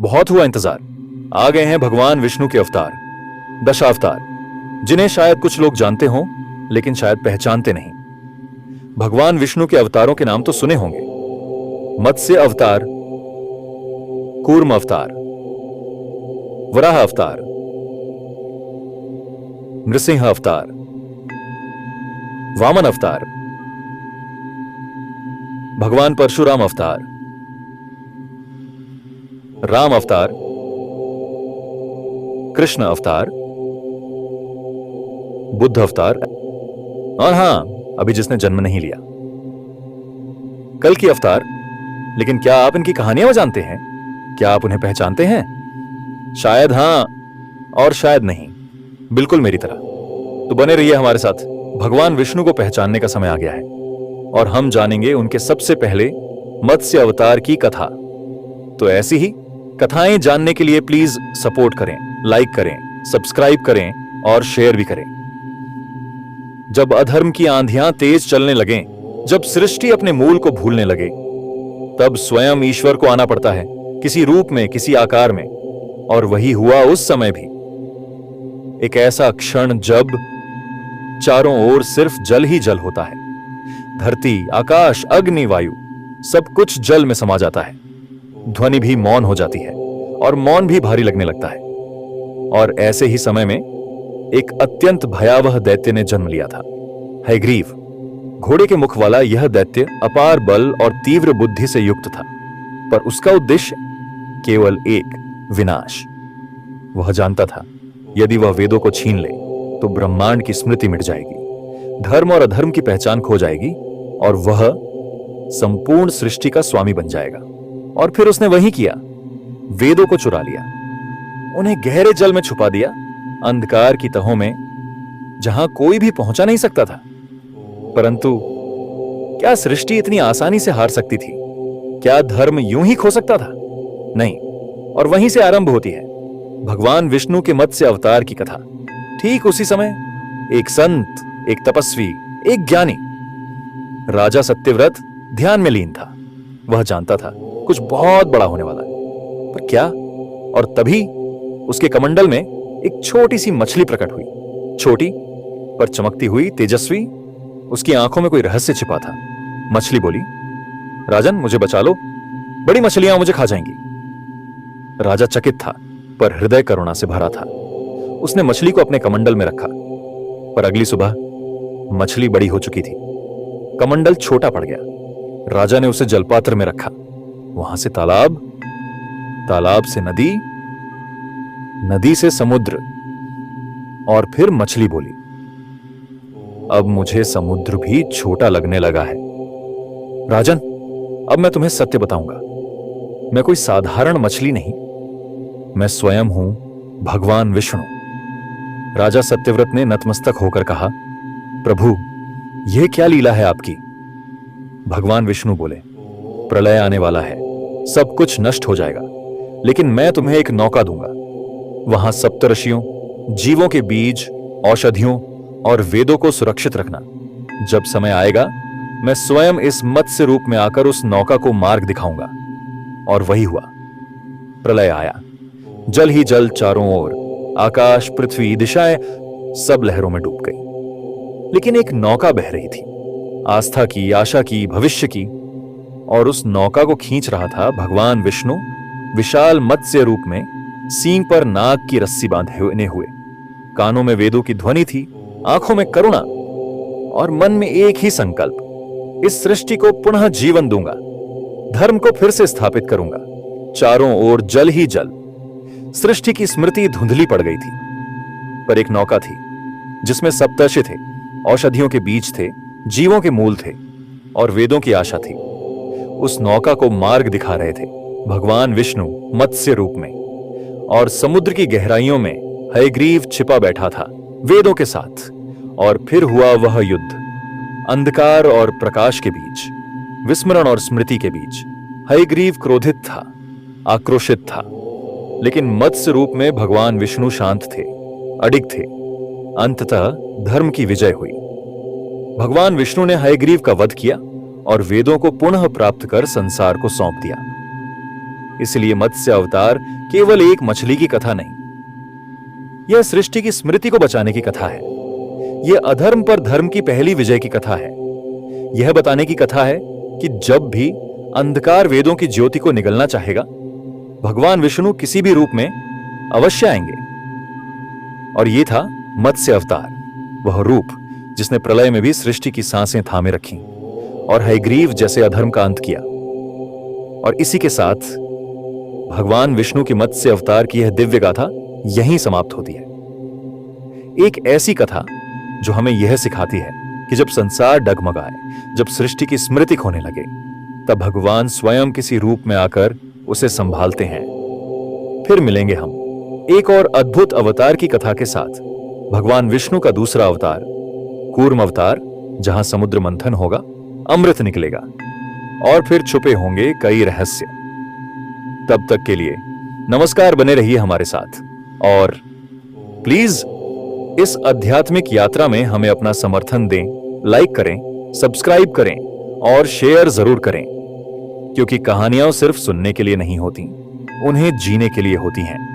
बहुत हुआ इंतजार। आ गए हैं भगवान विष्णु के अवतार, दशावतार, जिन्हें शायद कुछ लोग जानते हों लेकिन शायद पहचानते नहीं। भगवान विष्णु के अवतारों के नाम तो सुने होंगे। मत्स्य अवतार, कूर्म अवतार, वराह अवतार, नृसिंह अवतार, वामन अवतार, भगवान परशुराम अवतार, राम अवतार, कृष्ण अवतार, बुद्ध अवतार, और हां, अभी जिसने जन्म नहीं लिया, कल की अवतार। लेकिन क्या आप इनकी कहानियां जानते हैं? क्या आप उन्हें पहचानते हैं? शायद हां और शायद नहीं, बिल्कुल मेरी तरह। तो बने रहिए हमारे साथ। भगवान विष्णु को पहचानने का समय आ गया है और हम जानेंगे उनके सबसे पहले मत्स्य अवतार की कथा। तो ऐसी ही कथाएं जानने के लिए प्लीज सपोर्ट करें, लाइक करें, सब्सक्राइब करें और शेयर भी करें। जब अधर्म की आंधियां तेज चलने लगें, जब सृष्टि अपने मूल को भूलने लगे, तब स्वयं ईश्वर को आना पड़ता है, किसी रूप में, किसी आकार में। और वही हुआ उस समय भी। एक ऐसा क्षण जब चारों ओर सिर्फ जल ही जल होता है। धरती, आकाश, अग्नि, वायु, सब कुछ जल में समा जाता है। ध्वनि भी मौन हो जाती है और मौन भी भारी लगने लगता है। और ऐसे ही समय में एक अत्यंत भयावह दैत्य ने जन्म लिया था, हयग्रीव। घोड़े के मुख वाला यह दैत्य अपार बल और तीव्र बुद्धि से युक्त था, पर उसका उद्देश्य केवल एक, विनाश। वह जानता था यदि वह वेदों को छीन ले तो ब्रह्मांड की स्मृति मिट जाएगी, धर्म और अधर्म की पहचान खो जाएगी और वह संपूर्ण सृष्टि का स्वामी बन जाएगा। और फिर उसने वही किया, वेदों को चुरा लिया, उन्हें गहरे जल में छुपा दिया, अंधकार की तहों में, जहां कोई भी पहुंचा नहीं सकता था। परंतु क्या सृष्टि इतनी आसानी से हार सकती थी? क्या धर्म यूं ही खो सकता था? नहीं। और वहीं से आरंभ होती है भगवान विष्णु के मत्स्य अवतार की कथा। ठीक उसी समय एक संत, एक तपस्वी, एक ज्ञानी, राजा सत्यव्रत ध्यान में लीन था। वह जानता था कुछ बहुत बड़ा होने वाला है, पर क्या? और तभी उसके कमंडल में एक छोटी सी मछली प्रकट हुई। छोटी पर चमकती हुई, तेजस्वी। उसकी आंखों में कोई रहस्य छिपा था। मछली बोली, राजन मुझे बचा लो, बड़ी मछलियां मुझे खा जाएंगी। राजा चकित था पर हृदय करुणा से भरा था। उसने मछली को अपने कमंडल में रखा, पर अगली सुबह मछली बड़ी हो चुकी थी। कमंडल छोटा पड़ गया। राजा ने उसे जलपात्र में रखा। वहां से तालाब, तालाब से नदी, नदी से समुद्र, और फिर मछली बोली, अब मुझे समुद्र भी छोटा लगने लगा है। राजन, अब मैं तुम्हें सत्य बताऊंगा। मैं कोई साधारण मछली नहीं, मैं स्वयं हूं भगवान विष्णु। राजा सत्यव्रत ने नतमस्तक होकर कहा, प्रभु, यह क्या लीला है आपकी? भगवान विष्णु बोले, प्रलय आने वाला है, सब कुछ नष्ट हो जाएगा, लेकिन मैं तुम्हें एक नौका दूंगा। वहां सप्तऋषियों, जीवों के बीज, औषधियों और वेदों को सुरक्षित रखना। जब समय आएगा मैं स्वयं इस मत्स्य रूप में आकर उस नौका को मार्ग दिखाऊंगा। और वही हुआ। प्रलय आया, जल ही जल चारों ओर, आकाश, पृथ्वी, दिशाएं सब लहरों में डूब गई। लेकिन एक नौका बह रही थी, आस्था की, आशा की, भविष्य की। और उस नौका को खींच रहा था भगवान विष्णु, विशाल मत्स्य रूप में, सींग पर नाग की रस्सी बांधे हुए। कानों में वेदों की ध्वनि थी, आंखों में करुणा और मन में एक ही संकल्प, इस सृष्टि को पुनः जीवन दूंगा, धर्म को फिर से स्थापित करूंगा। चारों ओर जल ही जल। सृष्टि की स्मृति धुंधली पड़ गई थी, पर एक नौका थी जिसमें सप्तर्षि थे, औषधियों के बीज थे, जीवों के मूल थे और वेदों की आशा थी। उस नौका को मार्ग दिखा रहे थे भगवान विष्णु मत्स्य रूप में, और समुद्र की गहराइयों में हयग्रीव छिपा बैठा था वेदों के साथ। और फिर हुआ वह युद्ध, अंधकार और प्रकाश के बीच, विस्मरण और स्मृति के बीच। हयग्रीव क्रोधित था, आक्रोशित था, लेकिन मत्स्य रूप में भगवान विष्णु शांत थे, अडिग थे। अंततः धर्म की विजय हुई। भगवान विष्णु ने हयग्रीव का वध किया और वेदों को पुनः प्राप्त कर संसार को सौंप दिया। इसलिए मत्स्य अवतार केवल एक मछली की कथा नहीं, यह सृष्टि की स्मृति को बचाने की कथा है। यह अधर्म पर धर्म की पहली विजय की कथा है। यह बताने की कथा है कि जब भी अंधकार वेदों की ज्योति को निगलना चाहेगा, भगवान विष्णु किसी भी रूप में अवश्य आएंगे। और यह था मत्स्य अवतार, वह रूप जिसने प्रलय में भी सृष्टि की सांसें थामे रखी और हयग्रीव जैसे अधर्म का अंत किया। और इसी के साथ भगवान विष्णु की मत्स्य अवतार की यह दिव्य गाथा यहीं समाप्त होती है। एक ऐसी कथा जो हमें यह सिखाती है कि जब संसार डगमगाए, जब सृष्टि की स्मृति खोने लगे, तब भगवान स्वयं किसी रूप में आकर उसे संभालते हैं। फिर मिलेंगे हम एक और अद्भुत अवतार की कथा के साथ, भगवान विष्णु का दूसरा अवतार कूर्म अवतार, जहां समुद्र मंथन होगा, अमृत निकलेगा और फिर छुपे होंगे कई रहस्य। तब तक के लिए नमस्कार, बने रहिए हमारे साथ और प्लीज इस आध्यात्मिक यात्रा में हमें अपना समर्थन दें, लाइक करें, सब्सक्राइब करें और शेयर जरूर करें, क्योंकि कहानियां सिर्फ सुनने के लिए नहीं होती, उन्हें जीने के लिए होती हैं।